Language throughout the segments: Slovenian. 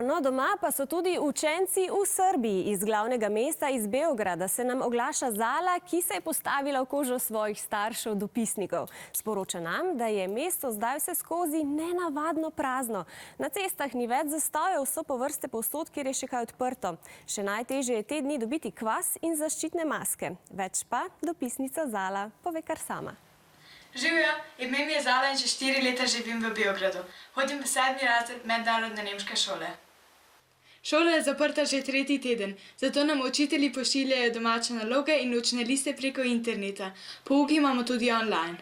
No, doma pa so tudi učenci v Srbiji. Iz glavnega mesta, iz Beograda, se nam oglaša Zala, ki se je postavila v kožo svojih staršev dopisnikov. Sporoča nam, da je mesto zdaj vseskozi nenavadno prazno. Na cestah ni več zastojev, so po vrste povsod, kjer je še kaj odprto. Še najtežje je te dni dobiti kvas in zaščitne maske. Več pa dopisnica Zala pove kar sama. Živjo, ime mi je Zala in že 4 leta živim v Beogradu. Hodim v 7. razred mednarodne nemške šole. Šola je zaprta že 3. teden, zato nam učitelji pošiljajo domače naloge in učne liste preko interneta. Pouk imamo tudi online.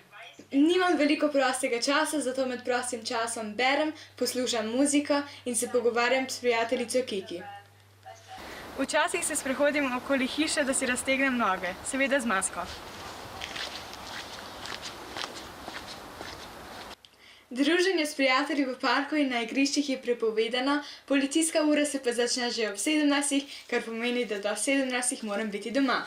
Nimam veliko prostega časa, zato med prostim časom berem, poslušam muziko in se pogovarjam s prijateljico Kiki. Včasih se sprehodim okoli hiše, da si raztegnem noge, seveda z masko. Druženje s prijatelji v parku in na igriščih je prepovedano, policijska ura se pa začne že ob 17, kar pomeni, da do 17 moram biti doma.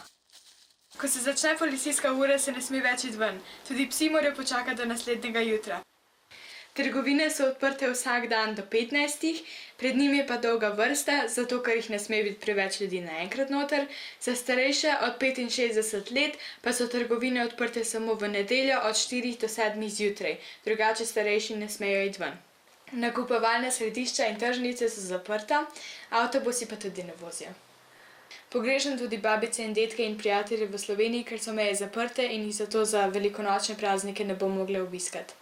Ko se začne policijska ura, se ne sme več iti ven. Tudi psi morajo počakati do naslednjega jutra. Trgovine so odprte vsak dan do 15, pred njimi je pa dolga vrsta, zato ker jih ne sme biti preveč ljudi naenkrat noter. Za starejše od 65 let pa so trgovine odprte samo v nedeljo od 4 do 7 zjutraj, drugače starejši ne smejo iti ven. Nakupovalna središča in tržnice so zaprta, avtobusi pa tudi ne vozijo. Pogrešam tudi babice in dedke in prijatelje v Sloveniji, ker so meje zaprte in jih zato za velikonočne praznike ne bom mogla obiskati.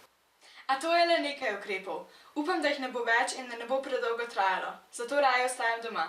A to je le nekaj ukrepov. Upam, da jih ne bo več in da ne bo predolgo trajalo. Zato raje ostajam doma.